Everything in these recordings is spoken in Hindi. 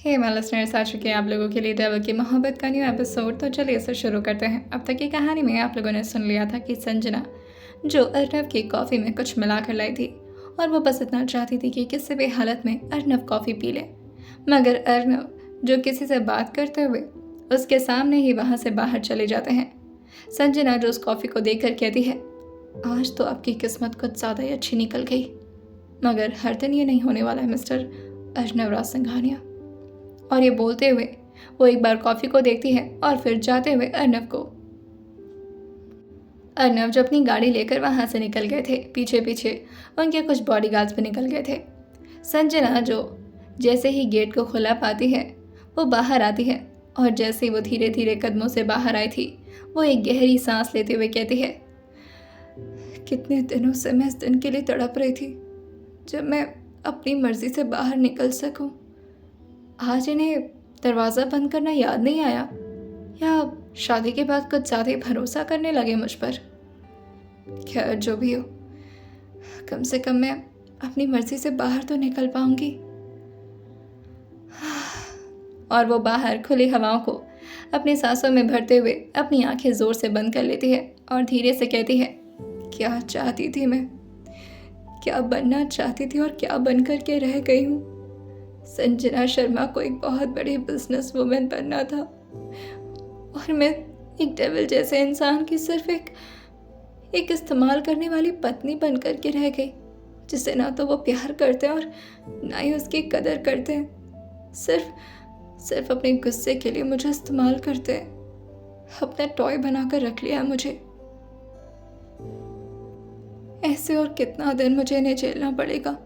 हे माय लिसनर्स, आ चुके हैं आप लोगों के लिए डेविल की मोहब्बत का न्यू एपिसोड। तो चलिए इसे शुरू करते हैं। अब तक की कहानी में आप लोगों ने सुन लिया था कि संजना जो अर्नव की कॉफ़ी में कुछ मिला कर लाई थी और वो बस इतना चाहती थी कि किसी भी हालत में अर्नव कॉफ़ी पी ले, मगर अर्नव जो किसी से बात करते हुए उसके सामने ही वहाँ से बाहर चले जाते हैं। संजना जो उस कॉफ़ी को देख कर कहती है, आज तो आपकी किस्मत कुछ ज़्यादा ही अच्छी निकल गई, मगर हर दिन ये नहीं होने वाला है मिस्टर अर्नव राज सिंघानिया। और ये बोलते हुए वो एक बार कॉफ़ी को देखती है और फिर जाते हुए अर्नव जो अपनी गाड़ी लेकर वहाँ से निकल गए थे, पीछे पीछे उनके कुछ बॉडीगार्ड्स भी निकल गए थे। संजना जो जैसे ही गेट को खुला पाती है वो बाहर आती है और जैसे ही वो धीरे धीरे कदमों से बाहर आई थी वो एक गहरी सांस लेते हुए कहती है, कितने दिनों से मैं इस दिन के लिए तड़प रही थी जब मैं अपनी मर्जी से बाहर निकल सकूं। आज इन्हें दरवाज़ा बंद करना याद नहीं आया या शादी के बाद कुछ ज़्यादा ही भरोसा करने लगे मुझ पर। खैर जो भी हो, कम से कम मैं अपनी मर्जी से बाहर तो निकल पाऊंगी। और वो बाहर खुली हवाओं को अपनी सांसों में भरते हुए अपनी आंखें ज़ोर से बंद कर लेती है और धीरे से कहती है, क्या चाहती थी मैं, क्या बनना चाहती थी और क्या बन कर के रह गई हूँ। संजना शर्मा को एक बहुत बड़ी बिजनेस वुमेन बनना था और मैं एक डेविल जैसे इंसान की सिर्फ एक इस्तेमाल करने वाली पत्नी बन कर के रह गई, जिसे ना तो वो प्यार करते हैं और ना ही उसकी कदर करते हैं। सिर्फ अपने गुस्से के लिए मुझे इस्तेमाल करते हैं, अपना टॉय बनाकर रख लिया मुझे। ऐसे और कितना दिन मुझे इन्हें झेलना पड़ेगा।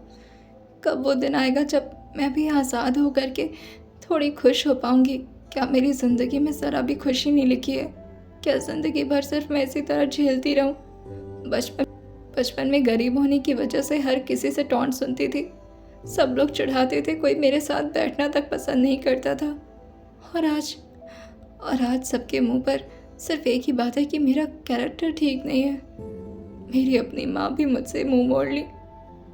कब वो दिन आएगा जब मैं भी आज़ाद हो करके थोड़ी खुश हो पाऊंगी। क्या मेरी ज़िंदगी में ज़रा भी खुशी नहीं लिखी है? क्या ज़िंदगी भर सिर्फ मैं इसी तरह झेलती रहूं? बचपन में गरीब होने की वजह से हर किसी से टॉन्ट सुनती थी, सब लोग चिढ़ाते थे, कोई मेरे साथ बैठना तक पसंद नहीं करता था। और आज सबके मुंह पर सिर्फ एक ही बात है कि मेरा कैरेक्टर ठीक नहीं है। मेरी अपनी माँ भी मुझसे मुंह मोड़ ली।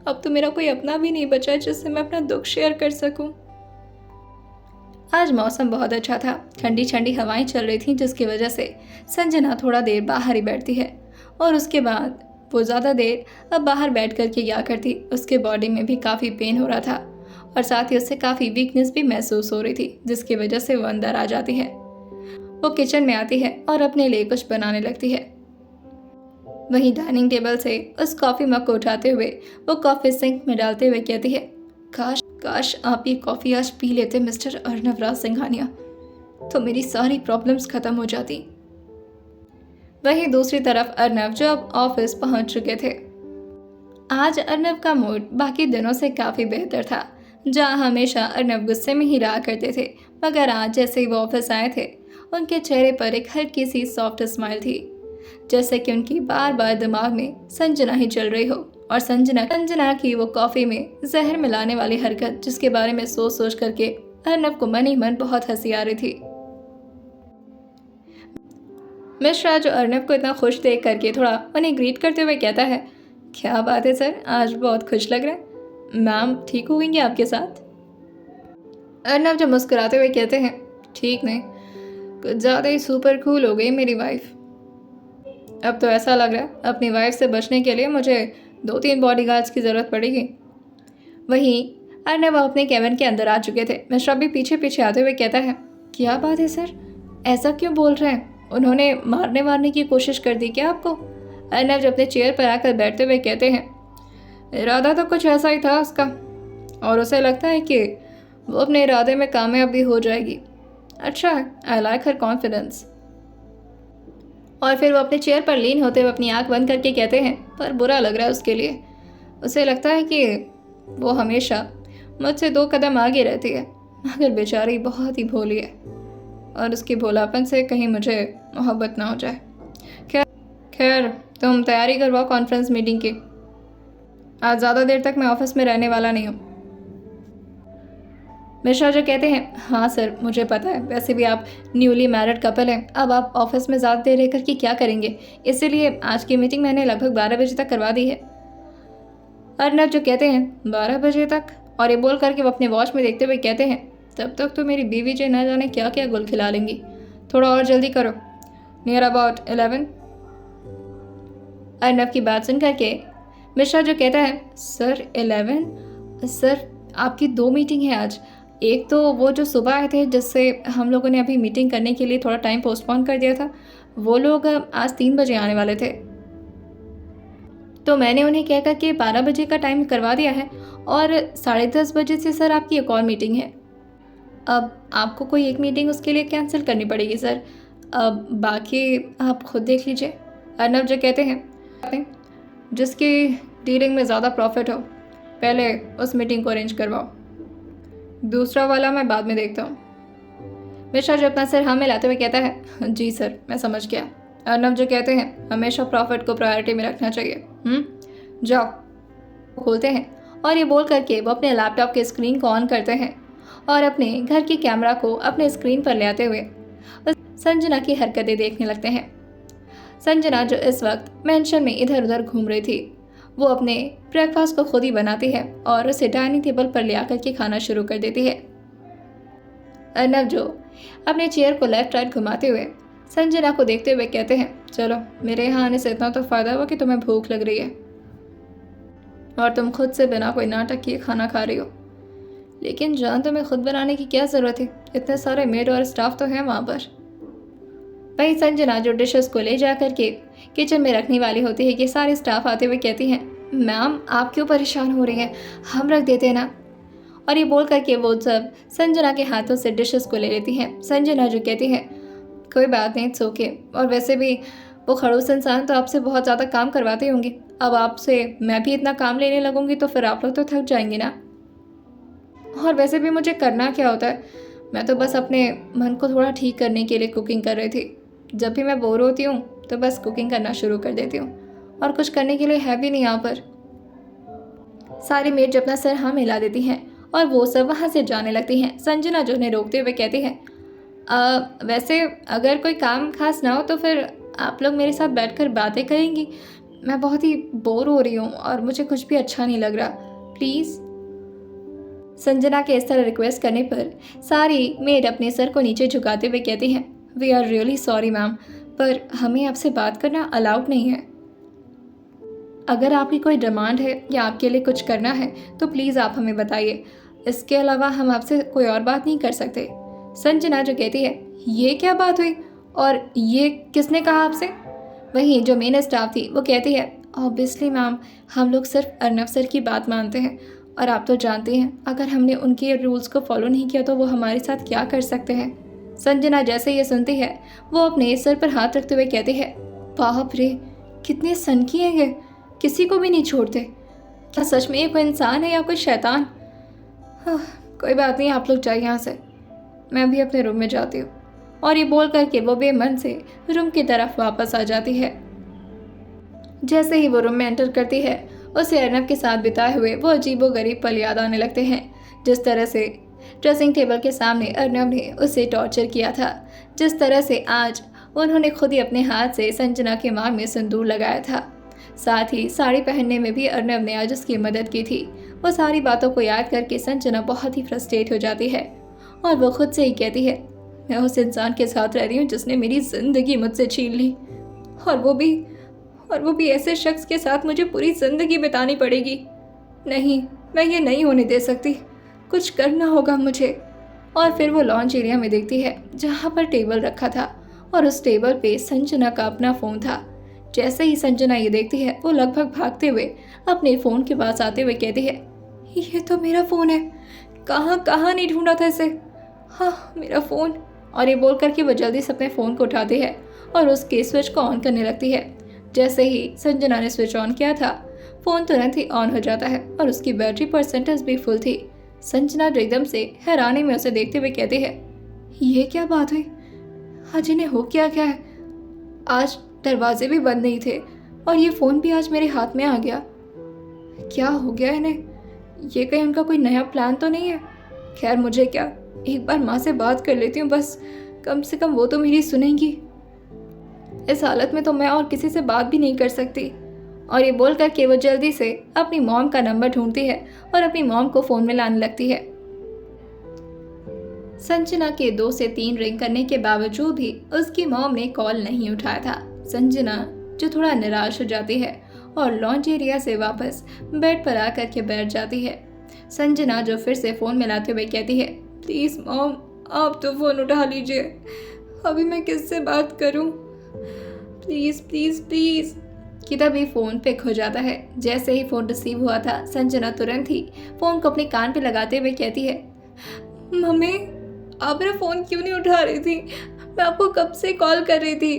अब तो मेरा कोई अपना भी नहीं बचा है जिससे मैं अपना दुख शेयर कर सकूं। आज मौसम बहुत अच्छा था, ठंडी ठंडी हवाएं चल रही थीं, जिसकी वजह से संजना थोड़ा देर बाहर ही बैठती है और उसके बाद वो ज़्यादा देर अब बाहर बैठ कर के क्या करती। उसके बॉडी में भी काफ़ी पेन हो रहा था और साथ ही उससे काफ़ी वीकनेस भी महसूस हो रही थी, जिसकी वजह से वो अंदर आ जाती है। वो किचन में आती है और अपने लिए कुछ बनाने लगती है। वहीं डाइनिंग टेबल से उस कॉफ़ी मग को उठाते हुए वो कॉफ़ी सिंक में डालते हुए कहती है, काश आप ये कॉफ़ी आज पी लेते मिस्टर अर्नव राज सिंघानिया, तो मेरी सारी प्रॉब्लम्स खत्म हो जाती। वहीं दूसरी तरफ अर्नव जो अब ऑफिस पहुंच चुके थे। आज अर्नव का मूड बाकी दिनों से काफ़ी बेहतर था। जहाँ हमेशा अर्नव गुस्से में ही रहा करते थे, मगर आज जैसे ही वो ऑफिस आए थे उनके चेहरे पर एक हल्की सी सॉफ्ट स्माइल थी, जैसे कि उनकी बार बार दिमाग में संजना ही चल रही हो और संजना की वो कॉफ़ी में जहर मिलाने वाली हरकत, जिसके बारे में सोच करके अर्नव को मन ही मन बहुत हंसी आ रही थी। मिश्रा जो अर्नव को इतना खुश देख करके थोड़ा उन्हें ग्रीट करते हुए कहता है, क्या बात है सर, आज बहुत खुश लग रहे हैं, मैम ठीक हो गई आपके साथ? अर्नव जो मुस्कुराते हुए कहते हैं, ठीक नहीं, कुछ ज़्यादा ही सुपर कूल हो गई मेरी वाइफ। अब तो ऐसा लग रहा है अपनी वाइफ से बचने के लिए मुझे 2-3 बॉडीगार्ड्स की ज़रूरत पड़ेगी। वहीं अर्नव अपने केबिन के अंदर आ चुके थे। मिश्रा भी पीछे पीछे आते हुए कहता है, क्या बात है सर, ऐसा क्यों बोल रहे हैं, उन्होंने मारने की कोशिश कर दी क्या आपको? अर्नव जब अपने चेयर पर आकर बैठते हुए कहते हैं, इरादा तो कुछ ऐसा ही था उसका और उसे लगता है कि वो अपने इरादे में कामयाब भी हो जाएगी। अच्छा, आई लाइक हर कॉन्फिडेंस। और फिर वो अपने चेयर पर लीन होते हुए अपनी आंख बंद करके कहते हैं, पर बुरा लग रहा है उसके लिए। उसे लगता है कि वो हमेशा मुझसे 2 कदम आगे रहती है, मगर बेचारी बहुत ही भोली है और उसकी भोलापन से कहीं मुझे मोहब्बत ना हो जाए। खैर तुम तैयारी करवाओ कॉन्फ्रेंस मीटिंग की, आज ज़्यादा देर तक मैं ऑफिस में रहने वाला नहीं हूँ। मिश्रा जो कहते हैं, हाँ सर मुझे पता है, वैसे भी आप न्यूली मैरिड कपल हैं, अब आप ऑफिस में ज़्यादा देर रह कर के क्या करेंगे, इसीलिए आज की मीटिंग मैंने लगभग 12 बजे तक करवा दी है। अर्नव जो कहते हैं, 12 बजे तक, और ये बोल करके वो अपने वॉच में देखते हुए कहते हैं, तब तक तो मेरी बीवी जी न जाने क्या क्या गुल खिला लेंगी। थोड़ा और जल्दी करो। Near about 11। अर्नब की बात सुन करके मिश्रा जो कहता है, सर 11? सर आपकी 2 मीटिंग है आज। एक तो वो जो सुबह आए थे जिससे हम लोगों ने अभी मीटिंग करने के लिए थोड़ा टाइम पोस्टपोन कर दिया था, वो लोग आज 3 बजे आने वाले थे, तो मैंने उन्हें कह कर के 12 बजे का टाइम करवा दिया है और 10:30 बजे से सर आपकी एक और मीटिंग है। अब आपको कोई एक मीटिंग उसके लिए कैंसिल करनी पड़ेगी सर। अब बाकी आप खुद देख लीजिए। अर्नब जो कहते हैं, जिसकी डीलिंग में ज़्यादा प्रॉफिट हो पहले उस मीटिंग को अरेंज करवाओ, दूसरा वाला मैं बाद में देखता हूँ। मिश्रा जो अपना सिर हाँ मिलाते हुए कहता है, जी सर मैं समझ गया। अर्नब जो कहते हैं, हमेशा प्रॉफिट को प्रायोरिटी में रखना चाहिए। जाओ। खोलते हैं और ये बोल करके वो अपने लैपटॉप के स्क्रीन को ऑन करते हैं और अपने घर की कैमरा को अपने स्क्रीन पर ले आते हुए संजना की हरकतें देखने लगते हैं। संजना जो इस वक्त मेंशन में इधर उधर घूम रही थी, वो अपने ब्रेकफास्ट को खुद ही बनाती है और उसे डाइनिंग टेबल पर ले आकर के खाना शुरू कर देती है। अर्नब जो अपने चेयर को लेफ्ट राइट घुमाते हुए संजना को देखते हुए कहते हैं, चलो मेरे यहाँ आने से इतना तो फ़ायदा हुआ कि तुम्हें भूख लग रही है और तुम खुद से बिना कोई नाटक किए खाना खा रही हो। लेकिन जान तुम्हें खुद बनाने की क्या ज़रूरत है, इतने सारे मेड और स्टाफ तो हैं वहाँ पर। वहीं संजना जो डिशेस को ले जा कर के किचन में रखने वाली होती है कि सारे स्टाफ आते हुए कहती हैं, मैम आप क्यों परेशान हो रही हैं, हम रख देते हैं ना। और ये बोल करके वो सब संजना के हाथों से डिशेस को ले लेती हैं। संजना जो कहती है, कोई बात नहीं, इट्स ओके, और वैसे भी वो खड़ूस इंसान तो आपसे बहुत ज़्यादा काम करवाते होंगे, अब आपसे मैं भी इतना काम लेने लगूंगी तो फिर आप लोग तो थक जाएंगे ना। और वैसे भी मुझे करना क्या होता है, मैं तो बस अपने मन को थोड़ा ठीक करने के लिए कुकिंग कर रही थी। जब भी मैं बोर होती हूँ तो बस कुकिंग करना शुरू कर देती हूँ और कुछ करने के लिए है भी नहीं यहाँ पर। सारी मेड जो अपना सर हाँ मिला देती हैं और वो सब वहाँ से जाने लगती हैं। संजना जो उन्हें रोकते हुए कहती है, वैसे अगर कोई काम खास ना हो तो फिर आप लोग मेरे साथ बैठकर बातें करेंगी, मैं बहुत ही बोर हो रही हूँ और मुझे कुछ भी अच्छा नहीं लग रहा, प्लीज़। संजना के इस तरह रिक्वेस्ट करने पर सारी मेड अपने सर को नीचे झुकाते हुए कहती हैं, we are really sorry ma'am, पर हमें आपसे बात करना अलाउड नहीं है। अगर आपकी कोई डिमांड है या आपके लिए कुछ करना है तो प्लीज़ आप हमें बताइए, इसके अलावा हम आपसे कोई और बात नहीं कर सकते। संजना जो कहती है, ये क्या बात हुई और ये किसने कहा आपसे। वहीं जो मेन स्टाफ थी वो कहती है, ऑब्वियसली मैम, हम लोग सिर्फ अर्नब सर की बात मानते हैं और आप तो जानते हैं अगर हमने उनके रूल्स को फॉलो नहीं किया तो वो हमारे साथ क्या कर सकते हैं। संजना जैसे ये सुनती है वो अपने सर पर हाथ रखते हुए कहती है, बाप रे कितने सनकी हैं ये, किसी को भी नहीं छोड़ते, क्या सच में ये कोई इंसान है या कोई शैतान। कोई बात नहीं, आप लोग जाइए यहाँ से, मैं भी अपने रूम में जाती हूँ। और ये बोल करके वो बेमन से रूम की तरफ वापस आ जाती है। जैसे ही वो रूम में एंटर करती है उसे अर्नब के साथ बिताए हुए वो अजीबोगरीब पल याद आने लगते हैं। जिस तरह से ड्रेसिंग टेबल के सामने अर्नब ने उसे टॉर्चर किया था, जिस तरह से आज उन्होंने खुद ही अपने हाथ से संजना के मांग में सिंदूर लगाया था, साथ ही साड़ी पहनने में भी अर्नब ने आज उसकी मदद की थी। वो सारी बातों को याद करके संजना बहुत ही फ्रस्ट्रेट हो जाती है और वो खुद से ही कहती है, मैं उस इंसान के साथ रह रही हूँ जिसने मेरी ज़िंदगी मुझसे छीन ली, और वो भी ऐसे शख्स के साथ मुझे पूरी ज़िंदगी बितानी पड़ेगी। नहीं, मैं ये नहीं होने दे सकती, कुछ करना होगा मुझे। और फिर वो लॉन्च एरिया में देखती है जहाँ पर टेबल रखा था और उस टेबल पे संजना का अपना फ़ोन था। जैसे ही संजना ये देखती है वो लगभग भागते हुए अपने फ़ोन के पास आते हुए कहती है, ये तो मेरा फ़ोन है, कहाँ नहीं ढूंढा था इसे, हाँ मेरा फ़ोन। और ये बोल करके वो जल्दी से अपने फ़ोन को उठाती है और उसके स्विच को ऑन करने लगती है। जैसे ही संजना ने स्विच ऑन किया था फ़ोन तुरंत ही ऑन हो जाता है और उसकी बैटरी परसेंटेज भी फुल थी। संजना जो एकदम से हैरानी में उसे देखते हुए कहती है, ये क्या बात हुई, आज इन्हें हो क्या है, आज दरवाजे भी बंद नहीं थे और ये फ़ोन भी आज मेरे हाथ में आ गया, क्या हो गया इन्हें, ये कहीं उनका कोई नया प्लान तो नहीं है। खैर मुझे क्या, एक बार माँ से बात कर लेती हूँ, बस कम से कम वो तो मेरी सुनेंगी। इस हालत में तो मैं और किसी से बात भी नहीं कर सकती। और ये बोल करके वो जल्दी से अपनी मॉम का नंबर ढूंढती है और अपनी मॉम को फ़ोन में लाने लगती है। संजना के 2 से 3 रिंग करने के बावजूद भी उसकी मॉम ने कॉल नहीं उठाया था। संजना जो थोड़ा निराश हो जाती है और लॉन्च एरिया से वापस बेड पर आकर के बैठ जाती है। संजना जो फिर से फ़ोन मिलाते हुए कहती है, प्लीज़ मॉम आप तो फ़ोन उठा लीजिए, अभी मैं किससे बात करूं, प्लीज़ प्लीज़ प्लीज़। कि तभी फ़ोन पे खो जाता है। जैसे ही फ़ोन रिसीव हुआ था, संजना तुरंत ही फ़ोन को अपने कान पे लगाते हुए कहती है, मम्मी आप मेरा फ़ोन क्यों नहीं उठा रही थी, मैं आपको कब से कॉल कर रही थी।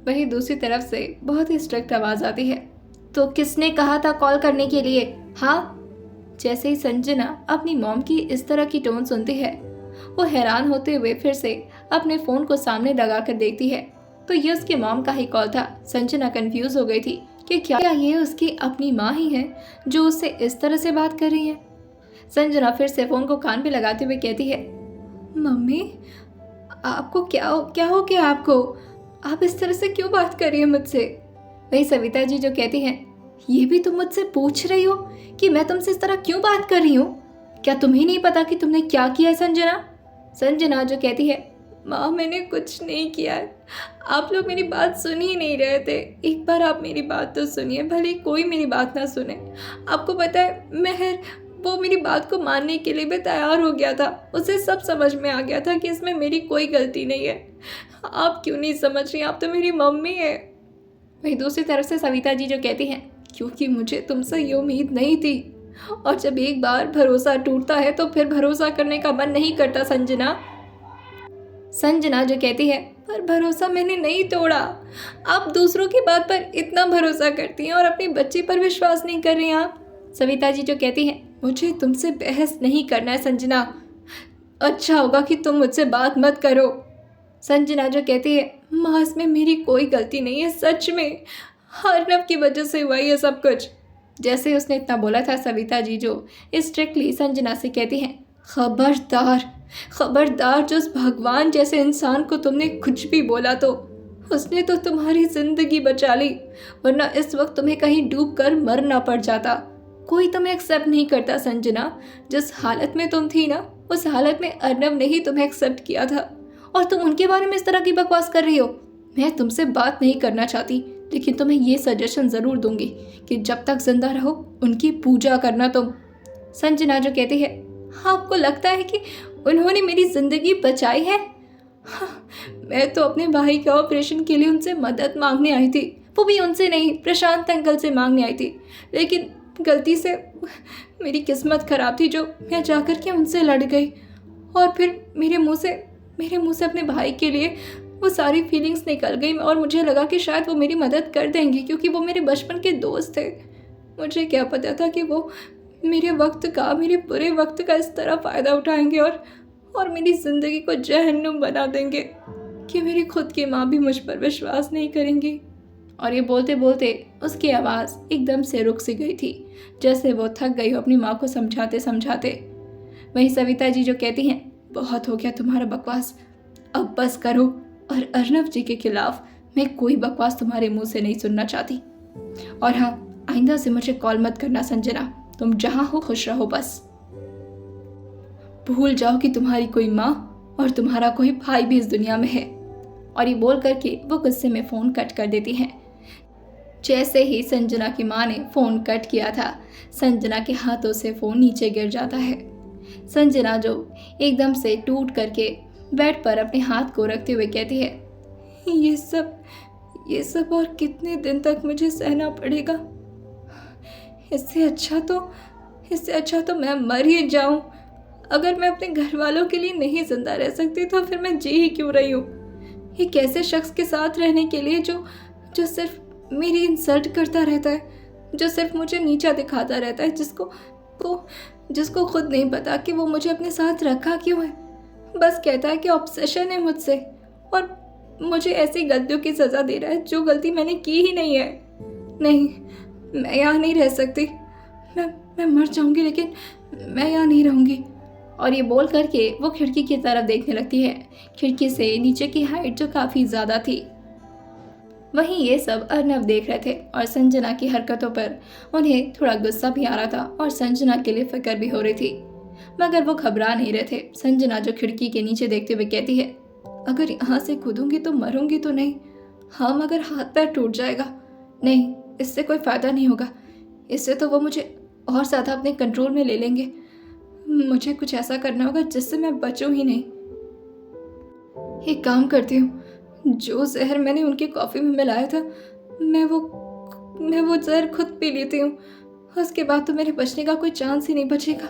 वहीं दूसरी तरफ से बहुत ही स्ट्रिक्ट आवाज़ आती है, तो किसने कहा था कॉल करने के लिए, हाँ। जैसे ही संजना अपनी मॉम की इस तरह की टोन सुनती है, वो हैरान होते हुए फिर से अपने फ़ोन को सामने लगा कर देखती है, तो ये उसकी मॉम का ही कॉल था। संजना कंफ्यूज हो गई थी कि क्या ये उसकी अपनी माँ ही है जो उससे इस तरह से बात कर रही है। संजना फिर से फ़ोन को कान पे लगाते हुए कहती है, मम्मी आपको क्या हो गया आपको, आप इस तरह से क्यों बात कर रही हैं मुझसे। वही सविता जी जो कहती हैं, ये भी तुम मुझसे पूछ रही हो कि मैं तुमसे इस तरह क्यों बात कर रही हूँ, क्या तुम्हें नहीं पता कि तुमने क्या किया है संजना। संजना जो कहती है, माँ मैंने कुछ नहीं किया है, आप लोग मेरी बात सुन ही नहीं रहे थे, एक बार आप मेरी बात तो सुनिए, भले कोई मेरी बात ना सुने। आपको पता है मेहर वो मेरी बात को मानने के लिए भी तैयार हो गया था, उसे सब समझ में आ गया था कि इसमें मेरी कोई गलती नहीं है। आप क्यों नहीं समझ रही, आप तो मेरी मम्मी है। वहीं दूसरी तरफ से सविता जी जो कहती हैं, क्योंकि मुझे तुमसे ये उम्मीद नहीं थी, और जब एक बार भरोसा टूटता है तो फिर भरोसा करने का मन नहीं करता संजना। संजना जो कहती है, पर भरोसा मैंने नहीं तोड़ा, आप दूसरों की बात पर इतना भरोसा करती हैं और अपनी बच्ची पर विश्वास नहीं कर रही हैं आप। सविता जी जो कहती हैं, मुझे तुमसे बहस नहीं करना है संजना, अच्छा होगा कि तुम मुझसे बात मत करो। संजना जो कहती है, माँ इसमें मेरी कोई गलती नहीं है, सच में अर्नव की वजह से हुआ ये सब कुछ। जैसे ही उसने इतना बोला था, सविता जी जो स्ट्रिक्टली संजना से कहती हैं, खबरदार खबरदार, जो उस भगवान जैसे इंसान को तुमने कुछ भी बोला तो उसने तो तुम्हारी ज़िंदगी बचा ली, वरना इस वक्त तुम्हें कहीं डूब कर मरना पड़ जाता। कोई तुम्हें एक्सेप्ट नहीं करता संजना, जिस हालत में तुम थी ना, उस हालत में अर्नव ने ही तुम्हें एक्सेप्ट किया था, और तुम उनके बारे में इस तरह की बकवास कर रही हो। मैं तुमसे बात नहीं करना चाहती, लेकिन तुम्हें ये सजेशन ज़रूर दूंगी कि जब तक जिंदा रहो उनकी पूजा करना तुम। संजना जो कहती है, हाँ आपको लगता है कि उन्होंने मेरी ज़िंदगी बचाई है, हाँ, मैं तो अपने भाई के ऑपरेशन के लिए उनसे मदद मांगने आई थी, वो भी उनसे नहीं, प्रशांत अंकल से मांगने आई थी, लेकिन गलती से मेरी किस्मत ख़राब थी जो मैं जाकर के उनसे लड़ गई, और फिर मेरे मुंह से अपने भाई के लिए वो सारी फीलिंग्स निकल गई, और मुझे लगा कि शायद वो मेरी मदद कर देंगे क्योंकि वो मेरे बचपन के दोस्त थे। मुझे क्या पता था कि वो मेरे बुरे वक्त का इस तरह फ़ायदा उठाएंगे और मेरी ज़िंदगी को जहन्नुम बना देंगे कि मेरी खुद की माँ भी मुझ पर विश्वास नहीं करेंगी। और ये बोलते बोलते उसकी आवाज़ एकदम से रुक सी गई थी, जैसे वो थक गई हो अपनी माँ को समझाते समझाते। वहीं सविता जी जो कहती हैं, बहुत हो गया तुम्हारा बकवास, अब बस करो, और अर्नव जी के खिलाफ मैं कोई बकवास तुम्हारे मुंह से नहीं सुनना चाहती। और हाँ, आइंदा से मुझे कॉल मत करना संजना, तुम जहाँ हो खुश रहो, बस भूल जाओ कि तुम्हारी कोई माँ और तुम्हारा कोई भाई भी इस दुनिया में है। और ये बोल करके वो गुस्से में फ़ोन कट कर देती हैं। जैसे ही संजना की माँ ने फ़ोन कट किया था, संजना के हाथों से फ़ोन नीचे गिर जाता है। संजना जो एकदम से टूट करके बेड पर अपने हाथ को रखते हुए कहती है, ये सब और कितने दिन तक मुझे सहना पड़ेगा, इससे अच्छा तो मैं मर ही जाऊं। अगर मैं अपने घर वालों के लिए नहीं जिंदा रह सकती तो फिर मैं जी ही क्यों रही हूँ। ये कैसे शख्स के साथ रहने के लिए जो सिर्फ मेरी इंसल्ट करता रहता है, जो सिर्फ मुझे नीचा दिखाता रहता है, जिसको खुद नहीं पता कि वो मुझे अपने साथ रखा क्यों है, बस कहता है कि ऑब्सेशन है मुझसे, और मुझे ऐसी गलतियों की सज़ा दे रहा है जो गलती मैंने की ही नहीं है। नहीं, मैं यहाँ नहीं रह सकती, मैं मर जाऊँगी, लेकिन मैं यहाँ नहीं रहूँगी। और ये बोल करके वो खिड़की की तरफ देखने लगती है। खिड़की से नीचे की हाइट जो काफ़ी ज़्यादा थी, वहीं ये सब अर्नव देख रहे थे, और संजना की हरकतों पर उन्हें थोड़ा गुस्सा भी आ रहा था और संजना के लिए फिक्र भी हो रही थी। मगर वो घबरा नहीं रहे थे। संजना जो खिड़की के नीचे देखते हुए कहती है, अगर यहाँ से कूदूंगी तो मरूंगी तो नहीं? हाँ, मगर हाथ पैर टूट जाएगा। नहीं, इससे कोई फ़ायदा नहीं होगा। इससे तो वो मुझे और ज़्यादा अपने कंट्रोल में ले लेंगे। मुझे कुछ ऐसा करना होगा जिससे मैं बचूं ही नहीं। एक काम करती हूँ, जो जहर मैंने उनकी कॉफ़ी में मिलाया था मैं वो जहर खुद पी लेती हूँ। उसके बाद तो मेरे बचने का कोई चांस ही नहीं बचेगा।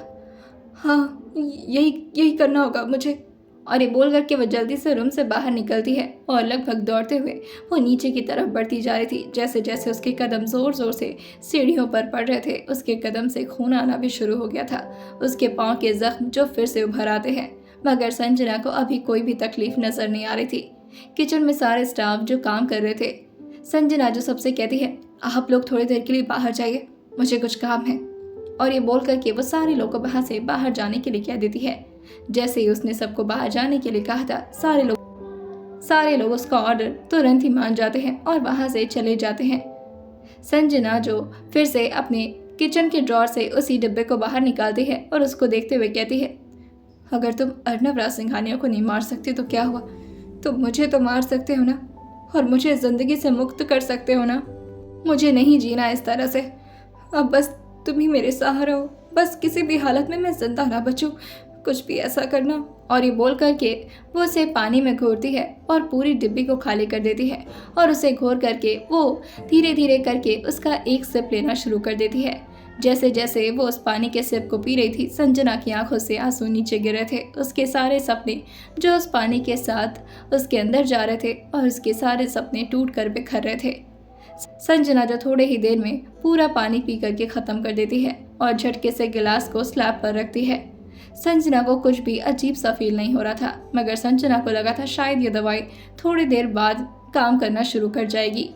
हाँ, यही यही करना होगा मुझे। और ये बोल करके वो जल्दी से रूम से बाहर निकलती है और लगभग दौड़ते हुए वो नीचे की तरफ बढ़ती जा रही थी। जैसे जैसे उसके कदम ज़ोर ज़ोर से सीढ़ियों पर पड़ रहे थे, उसके कदम से खून आना भी शुरू हो गया था। उसके पाँव के जख्म जो फिर से उभर आते हैं, मगर संजना को अभी कोई भी तकलीफ नजर नहीं आ रही थी। किचन में सारे स्टाफ जो काम कर रहे थे, संजना जो सबसे कहती है, आप लोग थोड़ी देर के लिए बाहर जाइए, मुझे कुछ काम है। और ये बोल करके वो सारे लोगों को वहाँ से बाहर जाने के लिए कह देती है। जैसे ही उसने सबको बाहर जाने के लिए कहा था, सारे लोग उसका ऑर्डर तुरंत ही मान जाते हैं और वहाँ से चले जाते हैं। संजना जो फिर से अपने किचन के ड्रॉर से उसी डिब्बे को बाहर निकालती है और उसको देखते हुए कहती है, अगर तुम अर्नव राज सिंघानिया को नहीं मार सकती तो क्या हुआ? तुम मुझे तो मार सकते हो ना, और मुझे ज़िंदगी से मुक्त कर सकते हो ना। मुझे नहीं जीना इस तरह से। अब बस तुम ही मेरे सहारा हो। बस किसी भी हालत में मैं जिंदा ना बचूं, कुछ भी ऐसा करना। और ये बोल करके वो उसे पानी में घोरती है और पूरी डिब्बी को खाली कर देती है। और उसे घोर करके वो धीरे धीरे करके उसका एक सिप लेना शुरू कर देती है। जैसे जैसे वो उस पानी के सिप को पी रही थी, संजना की आंखों से आंसू नीचे गिर रहे थे। उसके सारे सपने जो उस पानी के साथ उसके अंदर जा रहे थे और उसके सारे सपने टूट कर बिखर रहे थे। संजना जो थोड़े ही देर में पूरा पानी पी करके ख़त्म कर देती है और झटके से गिलास को स्लैब पर रखती है। संजना को कुछ भी अजीब सा फील नहीं हो रहा था, मगर संजना को लगा था शायद ये दवाई थोड़ी देर बाद काम करना शुरू कर जाएगी।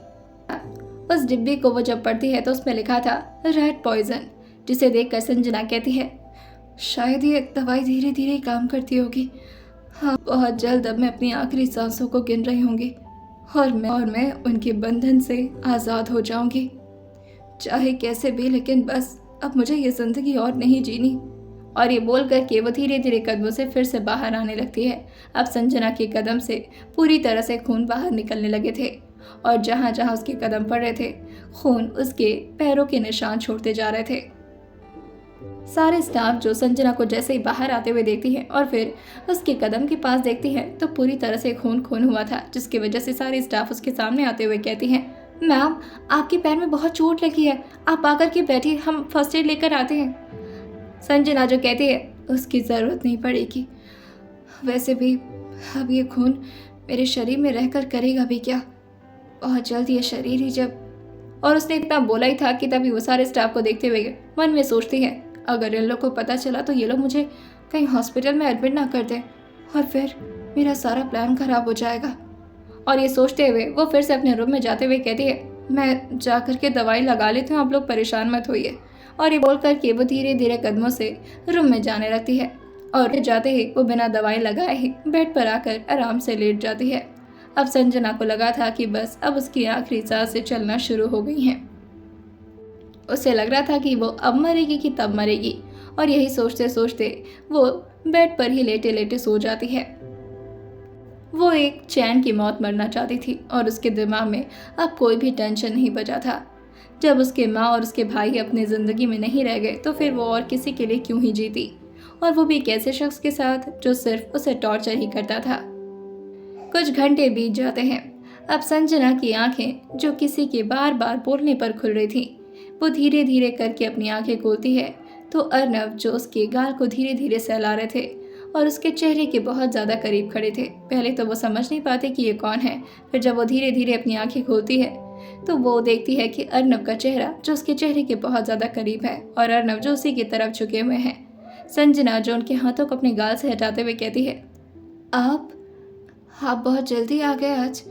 उस डिब्बी को वो जब पढ़ती है तो उसमें लिखा था रेड पॉइजन, जिसे देखकर संजना कहती है, शायद ये दवाई धीरे धीरे काम करती होगी। हाँ, बहुत जल्द अब मैं अपनी आखिरी सांसों को गिन रही होंगी और मैं उनके बंधन से आज़ाद हो जाऊंगी। चाहे कैसे भी, लेकिन बस अब मुझे ये ज़िंदगी और नहीं जीनी। और ये बोल करके वो धीरे धीरे कदमों से फिर से बाहर आने लगती है। अब संजना के कदम से पूरी तरह से खून बाहर निकलने लगे थे और जहाँ जहाँ उसके कदम पड़ रहे थे, खून उसके पैरों के निशान छोड़ते जा रहे थे। सारे स्टाफ जो संजना को जैसे ही बाहर आते हुए देखती है और फिर उसके कदम के पास देखती है तो पूरी तरह से खून खून हुआ था, जिसकी वजह से सारे स्टाफ उसके सामने आते हुए कहती हैं, मैम आपके पैर में बहुत चोट लगी है, आप आकर के बैठिए, हम फर्स्ट एड लेकर आते हैं। संजना जो कहती है, उसकी ज़रूरत नहीं पड़ेगी, वैसे भी अब ये खून मेरे शरीर में रहकर करेगा भी क्या, बहुत जल्द ये शरीर ही जब। और उसने इतना बोला ही था कि तभी वो सारे स्टाफ को देखते हुए मन में सोचती है, अगर इन लोग को पता चला तो ये लोग मुझे कहीं हॉस्पिटल में एडमिट ना कर दें और फिर मेरा सारा प्लान खराब हो जाएगा। और ये सोचते हुए वो फिर से अपने रूम में जाते हुए कहती है, मैं जा कर के दवाई लगा लेती हूँ, आप लोग परेशान मत होइए। और ये बोल करके वो धीरे धीरे कदमों से रूम में जाने लगती है और जाते ही वो बिना दवाई लगाए ही बेड पर आकर आराम से लेट जाती है। अब संजना को लगा था कि बस अब उसकी आखिरी सांसें चलना शुरू हो गई हैं। उसे लग रहा था कि वो अब मरेगी कि तब मरेगी, और यही सोचते सोचते वो बेड पर ही लेटे लेटे सो जाती है। वो एक चैन की मौत मरना चाहती थी और उसके दिमाग में अब कोई भी टेंशन नहीं बचा था। जब उसके माँ और उसके भाई अपनी ज़िंदगी में नहीं रह गए तो फिर वो और किसी के लिए क्यों ही जीती, और वो भी एक ऐसे शख्स के साथ जो सिर्फ उसे टॉर्चर ही करता था। कुछ घंटे बीत जाते हैं। अब संजना की आंखें जो किसी के बार बार बोलने पर खुल रही थी, वो धीरे धीरे करके अपनी आंखें खोलती है तो अर्नव जो उसके गाल को धीरे धीरे सहला रहे थे और उसके चेहरे के बहुत ज़्यादा करीब खड़े थे। पहले तो वो समझ नहीं पाते कि ये कौन है, फिर जब वो धीरे धीरे अपनी आंखें खोलती है तो वो देखती है कि अर्नव का चेहरा जो उसके चेहरे के बहुत ज़्यादा करीब है और अर्नव जो उसी की तरफ झुके हुए हैं। संजना जो उनके हाथों को अपने गाल से हटाते हुए कहती है, आप बहुत जल्दी आ गए आज,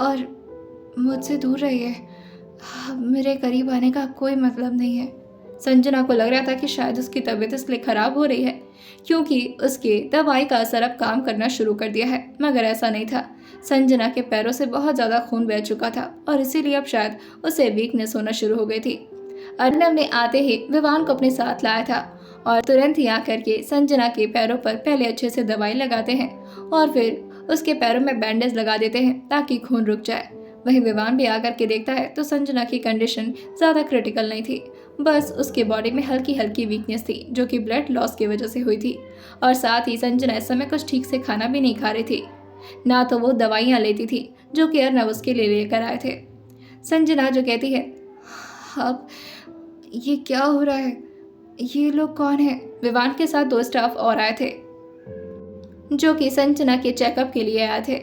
और मुझसे दूर रहिए, मेरे करीब आने का कोई मतलब नहीं है। संजना को लग रहा था कि शायद उसकी तबीयत इसलिए ख़राब हो रही है क्योंकि उसके दवाई का असर अब काम करना शुरू कर दिया है, मगर ऐसा नहीं था। संजना के पैरों से बहुत ज़्यादा खून बह चुका था और इसीलिए अब शायद उसे वीकनेस होना शुरू हो गई थी। अर्नव ने आते ही विवान को अपने साथ लाया था और तुरंत ही आकर के संजना के पैरों पर पहले अच्छे से दवाई लगाते हैं और फिर उसके पैरों में बैंडेज लगा देते हैं ताकि खून रुक जाए। वहीं विवान भी आकर के देखता है तो संजना की कंडीशन ज़्यादा क्रिटिकल नहीं थी, बस उसके बॉडी में हल्की हल्की वीकनेस थी जो कि ब्लड लॉस की वजह से हुई थी। और साथ ही संजना इस समय कुछ ठीक से खाना भी नहीं खा रही थी, ना तो वो दवाइयाँ लेती थी जो कि अर्नव उसके लिए लेकर आए थे। संजना जो कहती है, अब ये क्या हो रहा है, ये लोग कौन है? विवान के साथ 2 स्टाफ और आए थे जो कि संजना के चेकअप के लिए आए थे।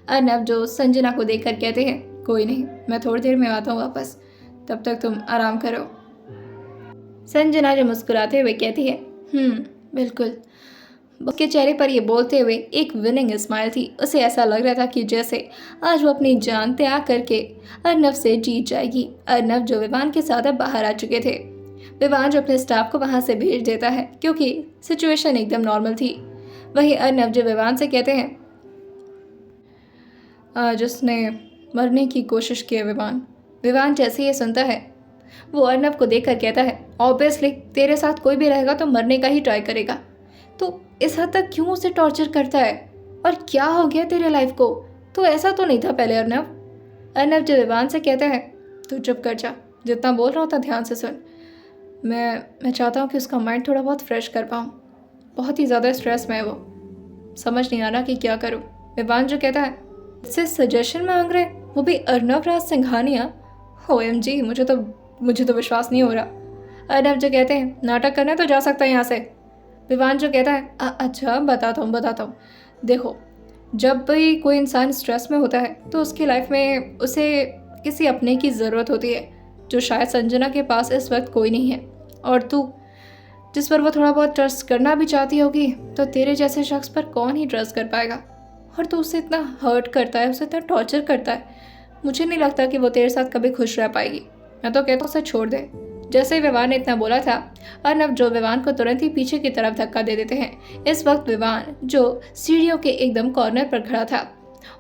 अर्नव जो संजना को देखकर कहते हैं, कोई नहीं, मैं थोड़ी देर में आता हूँ वापस, तब तक तुम आराम करो। संजना जो मुस्कुराते हुए कहती है, बिल्कुल। उसके चेहरे पर ये बोलते हुए एक विनिंग स्माइल थी। उसे ऐसा लग रहा था कि जैसे आज वो अपनी जान त्याग करके अर्नव से जीत जाएगी। अर्नव जो विवान के साथ अब बाहर आ चुके थे। विवान जो अपने स्टाफ को वहाँ से भेज देता है क्योंकि सिचुएशन एकदम नॉर्मल थी। वहीं अर्नव जो विवान से कहते हैं, आज उसने मरने की कोशिश की है विवान। विवान जैसे ये सुनता है वो अर्नव को देखकर कहता है, ऑब्वियसली तेरे साथ कोई भी रहेगा तो मरने का ही ट्राई करेगा, तो इस हद तक क्यों उसे टॉर्चर करता है? और क्या हो गया तेरे लाइफ को? तो ऐसा तो नहीं था पहले अर्नव। अर्नव जो विवान से कहता है, तू चुप कर जा, जितना बोल रहा होता ध्यान से सुन। मैं चाहता हूँ कि उसका माइंड थोड़ा बहुत फ्रेश कर पाऊँ। बहुत ही ज़्यादा स्ट्रेस में है वो, समझ नहीं आ रहा कि क्या करूँ। विवान जो कहता है, इससे सजेशन मांग रहे, वो भी अर्नव राज सिंघानिया। OMG, मुझे तो विश्वास नहीं हो रहा। अर्नव जो कहते हैं, नाटक करना तो जा सकता है यहाँ से। विवान जो कहता है, अच्छा बताता हूँ। देखो, जब भी कोई इंसान स्ट्रेस में होता है तो उसकी लाइफ में उसे किसी अपने की ज़रूरत होती है, जो शायद संजना के पास इस वक्त कोई नहीं है। और तू जिस पर वो थोड़ा बहुत ट्रस्ट करना भी चाहती होगी, तो तेरे जैसे शख्स पर कौन ही ट्रस्ट कर पाएगा? और तू उसे इतना हर्ट करता है, उसे इतना टॉर्चर करता है। मुझे नहीं लगता कि वो तेरे साथ कभी खुश रह पाएगी। मैं तो कहता हूँ उसे छोड़ दे। जैसे ही विवान ने इतना बोला था, अर्नव जो विवान को तुरंत ही पीछे की तरफ धक्का दे देते हैं। इस वक्त विवान जो सीढ़ियों के एकदम कॉर्नर पर खड़ा था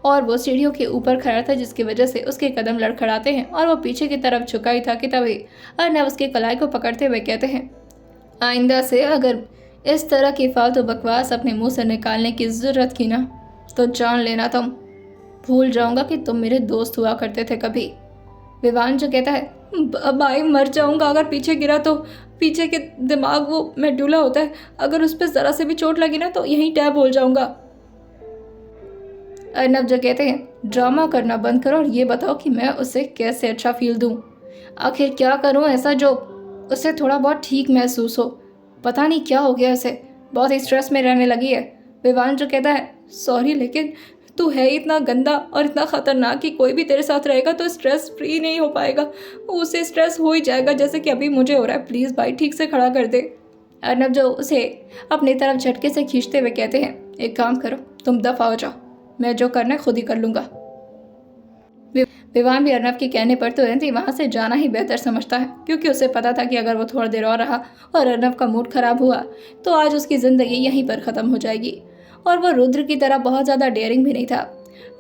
और वो सीढ़ियों के ऊपर खड़ा था, जिसकी वजह से उसके कदम लड़खड़ाते हैं और वो पीछे की तरफ झुका ही था कि तभी अर्नव उसके कलाई को पकड़ते हुए कहते हैं, आइंदा से अगर इस तरह की फालतू बकवास अपने मुंह से निकालने की ज़रूरत की ना, तो जान लेना तुम भूल जाऊंगा कि तुम मेरे दोस्त हुआ करते थे कभी। विवान जो कहता है, भाई मर जाऊंगा अगर पीछे गिरा तो। पीछे के दिमाग वो मेडुला होता है, अगर उस पर ज़रा से भी चोट लगी ना तो यहीं टैब हो जाऊंगा। अर्नव जो कहते हैं, ड्रामा करना बंद करो और ये बताओ कि मैं उसे कैसे अच्छा फील दूं। आखिर क्या करूं ऐसा जो उसे थोड़ा बहुत ठीक महसूस हो? पता नहीं क्या हो गया उसे, बहुत ही स्ट्रेस में रहने लगी है। विवान जो कहता है, सॉरी लेकिन तू है इतना गंदा और इतना ख़तरनाक कि कोई भी तेरे साथ रहेगा तो स्ट्रेस फ्री नहीं हो पाएगा, उसे स्ट्रेस हो ही जाएगा जैसे कि अभी मुझे हो रहा है। प्लीज़ भाई ठीक से खड़ा कर दे। अर्नव जो उसे अपनी तरफ झटके से खींचते हुए कहते हैं, एक काम करो, तुम दफ़ा हो जाओ, मैं जो करना है खुद ही कर लूँगा। विवान भी अर्नव के कहने पर तुरंत ही वहाँ से जाना ही बेहतर समझता है, क्योंकि उसे पता था कि अगर वो थोड़ी देर और रहा और अर्नव का मूड ख़राब हुआ तो आज उसकी ज़िंदगी यहीं पर ख़त्म हो जाएगी। और वो रुद्र की तरह बहुत ज़्यादा डेयरिंग भी नहीं था।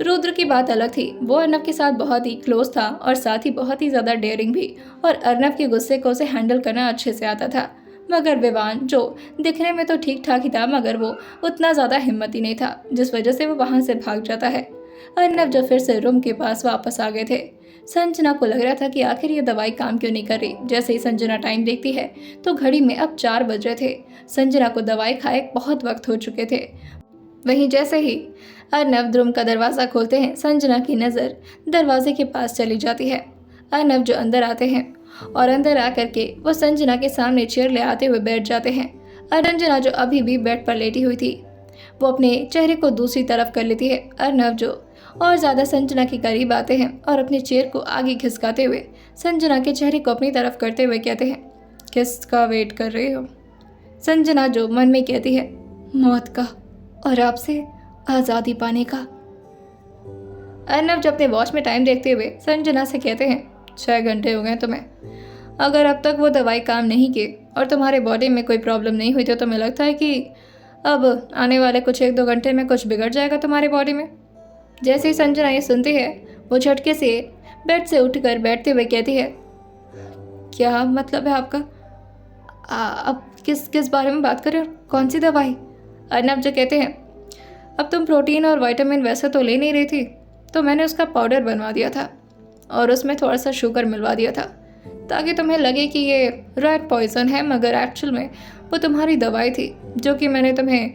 रुद्र की बात अलग थी, वो अर्नव के साथ बहुत ही क्लोज था और साथ ही बहुत ही ज़्यादा डेयरिंग भी, और अर्नव के गुस्से को उसे हैंडल करना अच्छे से आता था। मगर विवान जो दिखने में तो ठीक ठाक ही था, मगर वो उतना ज़्यादा हिम्मती नहीं था, जिस वजह से वो वहाँ से भाग जाता है। अर्नव जो फिर से रूम के पास वापस आ गए थे। संजना को लग रहा था कि आखिर ये दवाई काम क्यों नहीं कर रही। जैसे ही संजना टाइम देखती है तो घड़ी में अब 4 बज रहे थे। संजना को दवाई खाए बहुत वक्त हो चुके थे। वहीं जैसे ही अर्नव रूम का दरवाज़ा खोलते हैं, संजना की नज़र दरवाजे के पास चली जाती है। अर्नव जो अंदर आते हैं और अंदर आकर के वो संजना के सामने चेयर ले आते हुए बैठ जाते हैं। संजना जो अभी भी बेड पर लेटी हुई थी, वो अपने चेहरे को दूसरी तरफ कर लेती है। अर्नव जो और ज़्यादा संजना के करीब आते हैं और अपने चेयर को आगे खिसकाते हुए संजना के चेहरे को अपनी तरफ करते हुए कहते हैं, किसका वेट कर रही हो? संजना जो मन में कहती है, मौत का और आपसे आज़ादी पाने का। अर्नव जो अपने वॉच में टाइम देखते हुए संजना से कहते हैं, 6 घंटे हो गए तुम्हें। अगर अब तक वो दवाई काम नहीं की और तुम्हारे बॉडी में कोई प्रॉब्लम नहीं हुई तो तुम्हें लगता है कि अब आने वाले कुछ 1-2 घंटे में कुछ बिगड़ जाएगा तुम्हारे बॉडी में? जैसे ही संजना ये सुनती है, वो झटके से बेड से उठकर बैठते हुए कहती है, क्या मतलब है आपका? अब किस किस बारे में बात कर रहे हो? कौन सी दवाई? अर्नब जो कहते हैं, अब तुम प्रोटीन और विटामिन वैसे तो ले नहीं रही थी, तो मैंने उसका पाउडर बनवा दिया था और उसमें थोड़ा सा शुगर मिलवा दिया था ताकि तुम्हें लगे कि ये रेड पॉइज़न है, मगर एक्चुअल में वो तुम्हारी दवाई थी जो कि मैंने तुम्हें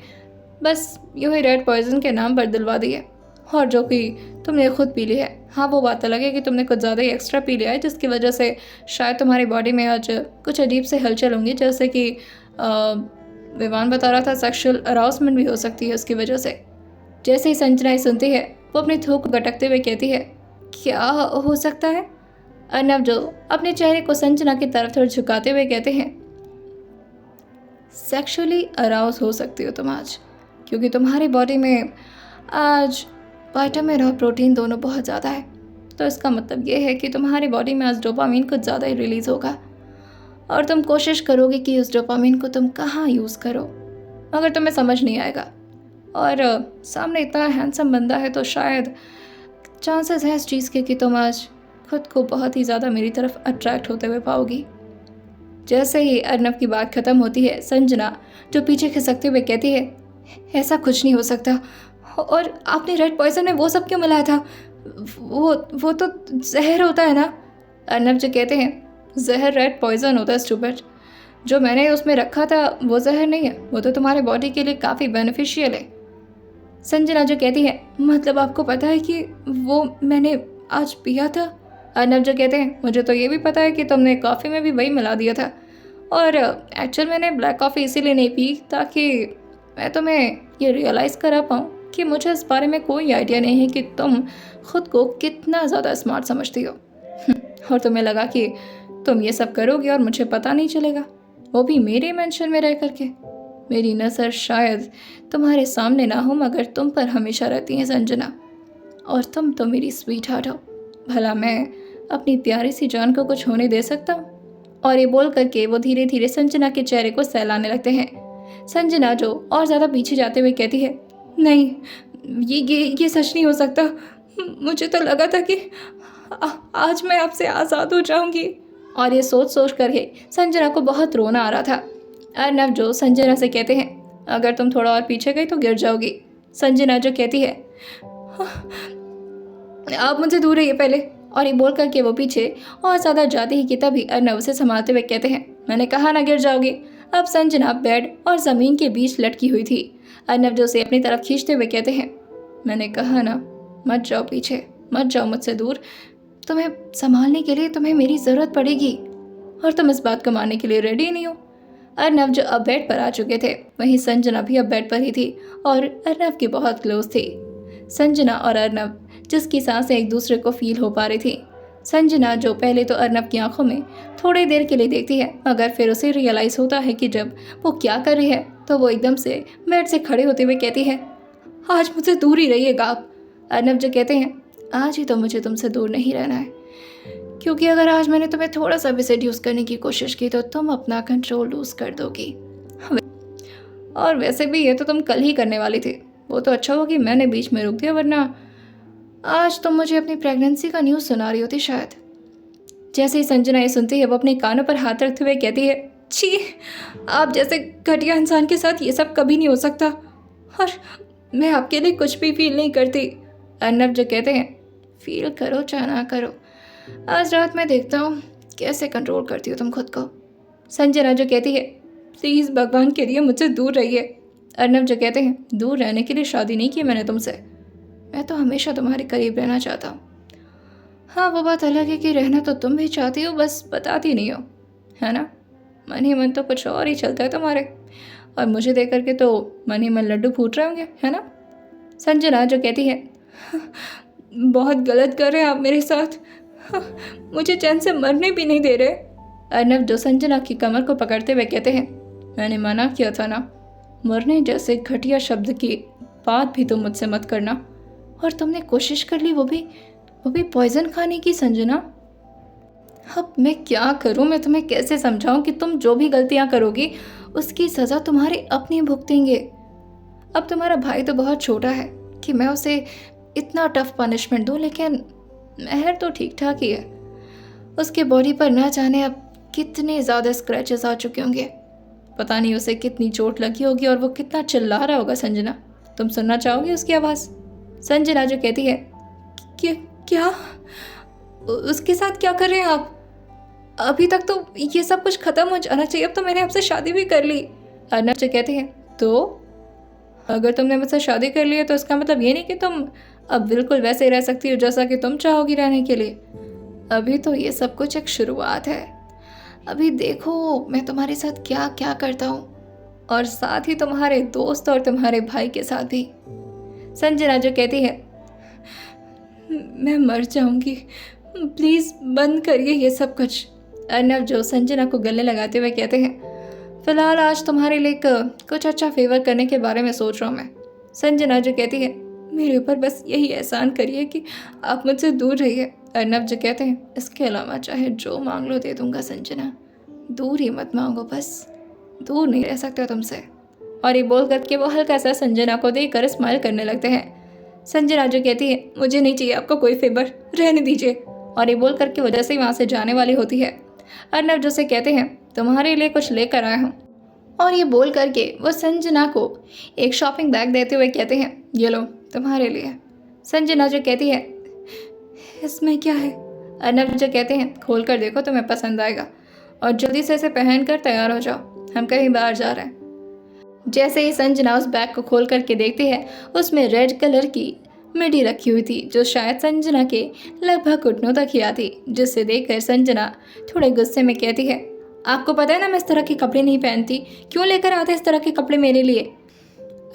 बस यूँ ही रेड पॉइज़न के नाम पर दिलवा दी है और जो कि तुमने खुद पी ली है। हाँ, वो बात अलग है कि तुमने कुछ ज़्यादा ही एक्स्ट्रा पी लिया है जिसकी वजह से शायद तुम्हारी बॉडी में आज कुछ अजीब से हलचल होंगी, जैसे कि विवान बता रहा था सेक्सुअल अराउसमेंट भी हो सकती है उसकी वजह से। जैसे ही संजना ये सुनती है वो अपनी थूक को गटकते हुए कहती है, क्या हो सकता है? अर्नब जो अपने चेहरे को संजना की तरफ थोड़ा झुकाते हुए कहते हैं, सेक्सुअली अराउज हो सकती हो तुम आज, क्योंकि तुम्हारी बॉडी में आज विटामिन और प्रोटीन दोनों बहुत ज़्यादा है। तो इसका मतलब ये है कि तुम्हारी बॉडी में आज डोपामीन कुछ ज़्यादा ही रिलीज़ होगा और तुम कोशिश करोगे कि उस डोपामीन को तुम कहाँ यूज़ करो, मगर तुम्हें समझ नहीं आएगा। और सामने इतना हैंडसम बंदा है तो शायद चांसेस हैं इस चीज़ के कि तुम आज खुद को बहुत ही ज़्यादा मेरी तरफ अट्रैक्ट होते हुए पाओगी। जैसे ही अर्नब की बात ख़त्म होती है, संजना जो पीछे खिसकते हुए कहती है, ऐसा कुछ नहीं हो सकता, और आपने रेड पॉइजन में वो सब क्यों मिलाया था? वो तो जहर होता है ना? अर्नब जो कहते हैं, जहर रेड पॉइजन होता है स्टूपिड। जो मैंने उसमें रखा था वो जहर नहीं है, वो तो तुम्हारे बॉडी के लिए काफ़ी बेनिफिशियल है। संजना जो कहती है, मतलब आपको पता है कि वो मैंने आज पिया था? अर्नब जो कहते हैं, मुझे तो ये भी पता है कि तुमने कॉफ़ी में भी वही मिला दिया था, और एक्चुअल मैंने ब्लैक कॉफ़ी इसीलिए नहीं पी ताकि मैं तुम्हें ये रियलाइज़ करा पाऊँ कि मुझे इस बारे में कोई आइडिया नहीं है कि तुम खुद को कितना ज़्यादा स्मार्ट समझती हो और तुम्हें लगा कि तुम ये सब करोगे और मुझे पता नहीं चलेगा, वो भी मेरे मेंशन में रह करके। मेरी नज़र शायद तुम्हारे सामने ना हो मगर तुम पर हमेशा रहती है संजना, और तुम तो मेरी स्वीट हार्ट हो। भला मैं अपनी प्यारी सी जान को कुछ होने दे सकता हूँ? और ये बोल करके वो धीरे धीरे संजना के चेहरे को सहलाने लगते हैं। संजना जो और ज़्यादा पीछे जाते हुए कहती है, नहीं, ये सच नहीं हो सकता। मुझे तो लगा था कि आज मैं आपसे आज़ाद हो जाऊंगी। और ये सोच सोच कर ही संजना को बहुत रोना आ रहा था। अर्नब जो संजना से कहते हैं, अगर तुम थोड़ा और पीछे गई तो गिर जाओगी। संजना जो कहती है, आप मुझे दूर रहिए पहले। और ये बोल करके वो पीछे और ज़्यादा जाते ही कि तभी अर्नब उसे संभालते हुए कहते हैं, मैंने कहा ना गिर जाओगी। अब संजना बेड और ज़मीन के बीच लटकी हुई थी। अर्नब जो उसे अपनी तरफ खींचते हुए कहते हैं, मैंने कहा ना, मत जाओ पीछे, मत जाओ मुझसे दूर। तुम्हें संभालने के लिए तुम्हें मेरी ज़रूरत पड़ेगी और तुम इस बात को मानने के लिए रेडी नहीं हो। अर्नब जो अब बेड पर आ चुके थे, वहीं संजना भी अब बेड पर ही थी और अर्नब की बहुत क्लोज थी। संजना और अर्नब जिसकी सांसें एक दूसरे को फील हो पा रही थी। संजना जो पहले तो अर्नब की आंखों में थोड़ी देर के लिए देखती है, मगर फिर उसे रियलाइज़ होता है कि जब वो क्या कर रही है, तो वो एकदम से बेड से खड़े होते हुए कहती है, आज मुझसे दूर ही रहिएगा आप। अर्नब जो कहते हैं, आज ही तो मुझे तुमसे दूर नहीं रहना है, क्योंकि अगर आज मैंने तुम्हें थोड़ा सा भी सेड्यूस करने की कोशिश की तो तुम अपना कंट्रोल लूज कर दोगी। और वैसे भी ये तो तुम कल ही करने वाली थी। वो तो अच्छा हुआ कि मैंने बीच में रोक दिया, वरना आज तुम मुझे अपनी प्रेगनेंसी का न्यूज़ सुना रही होती शायद। जैसे ही संजना ये सुनती है, वो अपने कानों पर हाथ रखते हुए कहती है, छी, आप जैसे घटिया इंसान के साथ ये सब कभी नहीं हो सकता, और मैं आपके लिए कुछ भी फील नहीं करती। अर्नब जो कहते हैं, फील करो चाहे ना करो, आज रात मैं देखता हूँ कैसे कंट्रोल करती हो तुम खुद को। संजना जो कहती है, प्लीज़ भगवान के लिए मुझसे दूर रहिए। अर्नब जो कहते हैं, दूर रहने के लिए शादी नहीं की मैंने तुमसे, मैं तो हमेशा तुम्हारे करीब रहना चाहता हूँ। हाँ, वो बात अलग है कि रहना तो तुम भी चाहती हो, बस बताती नहीं हो, है ना? मन ही मन तो कुछ और ही चलता है तुम्हारे, और मुझे देख करके तो मन ही मन लड्डू फूट रहे होंगे, है ना? संजना जो कहती है, बहुत गलत कर रहे हैं आप मेरे साथ, मुझे चैन से मरने भी नहीं दे रहे। अर्नब जो संजना की कमर को पकड़ते हुए कहते हैं, मैंने मना किया था ना, मरने जैसे घटिया शब्द की बात भी तुम मुझसे मत करना, और तुमने कोशिश कर ली, वो भी पॉइजन खाने की। संजना, अब मैं क्या करूं, मैं तुम्हें कैसे समझाऊं कि तुम जो भी गलतियां करोगी उसकी सज़ा तुम्हारे अपने भुगतेंगे। अब तुम्हारा भाई तो बहुत छोटा है कि मैं उसे इतना टफ पनिशमेंट दूं, लेकिन महर तो ठीक ठाक ही है। उसके बॉडी पर ना जाने अब कितने ज़्यादा स्क्रैचेस आ चुके होंगे, पता नहीं उसे कितनी चोट लगी होगी और वो कितना चिल्ला रहा होगा। संजना, तुम सुनना चाहोगी उसकी आवाज़? संजना जो कहती है क्या उसके साथ क्या कर रहे हैं आप? अभी तक तो ये सब कुछ ख़त्म हो जाना चाहिए, अब तो मैंने आपसे शादी भी कर ली। अर्नब जो कहते हैं तो अगर तुमने मुझसे शादी कर ली है तो इसका मतलब ये नहीं कि तुम अब बिल्कुल वैसे ही रह सकती हो जैसा कि तुम चाहोगी रहने के लिए। अभी तो ये सब कुछ एक शुरुआत है। अभी देखो मैं तुम्हारे साथ क्या क्या करता हूँ, और साथ ही तुम्हारे दोस्त और तुम्हारे भाई के साथ भी। संजना जो कहती है मैं मर जाऊंगी, प्लीज़ बंद करिए ये सब कुछ। अर्नब जो संजना को गले लगाते हुए कहते हैं फ़िलहाल आज तुम्हारे लिए कुछ अच्छा फेवर करने के बारे में सोच रहा हूँ मैं। संजना जो कहती है मेरे ऊपर बस यही एहसान करिए कि आप मुझसे दूर रहिए। अर्नब जो कहते हैं इसके अलावा चाहे जो मांग लो दे दूंगा संजना, दूर ही मत मांगो, बस दूर नहीं रह सकते तुमसे। और ये बोल करके वो हल्का सा संजना को देखकर स्माइल करने लगते हैं। संजना जो कहती है मुझे नहीं चाहिए आपको कोई फेवर, रहने दीजिए। और ये बोल करके वो जैसे ही वहाँ से जाने वाली होती है, अर्नब जो से कहते हैं तुम्हारे लिए कुछ लेकर आया हूँ। और ये बोल करके वो संजना को एक शॉपिंग बैग देते हुए कहते हैं ये लो तुम्हारे लिए। संजना जो कहती है इसमें क्या है? अर्नब जो कहते हैं खोल कर देखो, तुम्हें पसंद आएगा, और जल्दी से इसे पहन कर तैयार हो जाओ, हम कहीं बाहर जा रहे हैं। जैसे ही संजना उस बैग को खोल करके देखती है, उसमें रेड कलर की मिडी रखी हुई थी जो शायद संजना के लगभग घुटनों तक ही आती, जिससे देखकर संजना थोड़े गुस्से में कहती है आपको पता है ना मैं इस तरह के कपड़े नहीं पहनती, क्यों लेकर आते इस तरह के कपड़े मेरे लिए?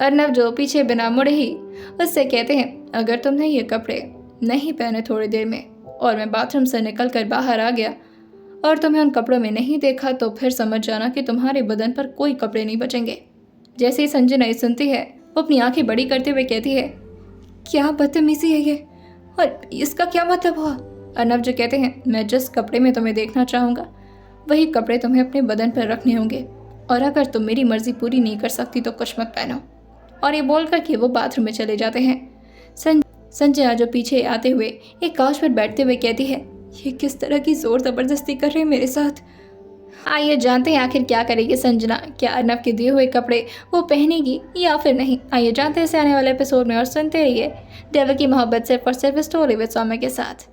अर्नब जो पीछे बिना मुड़े ही उससे कहते हैं अगर तुमने ये कपड़े नहीं पहने थोड़ी देर में और मैं बाथरूम से निकल कर बाहर आ गया और तुम्हें उन कपड़ों में नहीं देखा तो फिर समझ जाना कि तुम्हारे बदन पर कोई कपड़े नहीं बचेंगे। जैसे ही संजना ये सुनती है वो अपनी आंखें बड़ी करते हुए कहती है क्या बदतमीजी है ये, और इसका क्या मतलब हुआ? अर्नब जो कहते हैं मैं जिस कपड़े में तुम्हें देखना चाहूँगा वही कपड़े तुम्हें अपने बदन पर रखने होंगे, और अगर तुम मेरी मर्जी पूरी नहीं कर सकती तो कुछ मत पहनो। और ये बोल करके वो बाथरूम में चले जाते हैं। संजना जो पीछे आते हुए एक काउच पर बैठते हुए कहती है ये किस तरह की जोर ज़बरदस्ती कर रहे हैं मेरे साथ। आइए जानते हैं आखिर क्या करेगी संजना, क्या अर्नब के दिए हुए कपड़े वो पहनेगी या फिर नहीं। आइए जानते हैं इसे आने वाले एपिसोड में, और सुनते रहिए डेविल की मोहब्बत सिर्फ और सिर्फ स्टोरी विद सौम्य के साथ।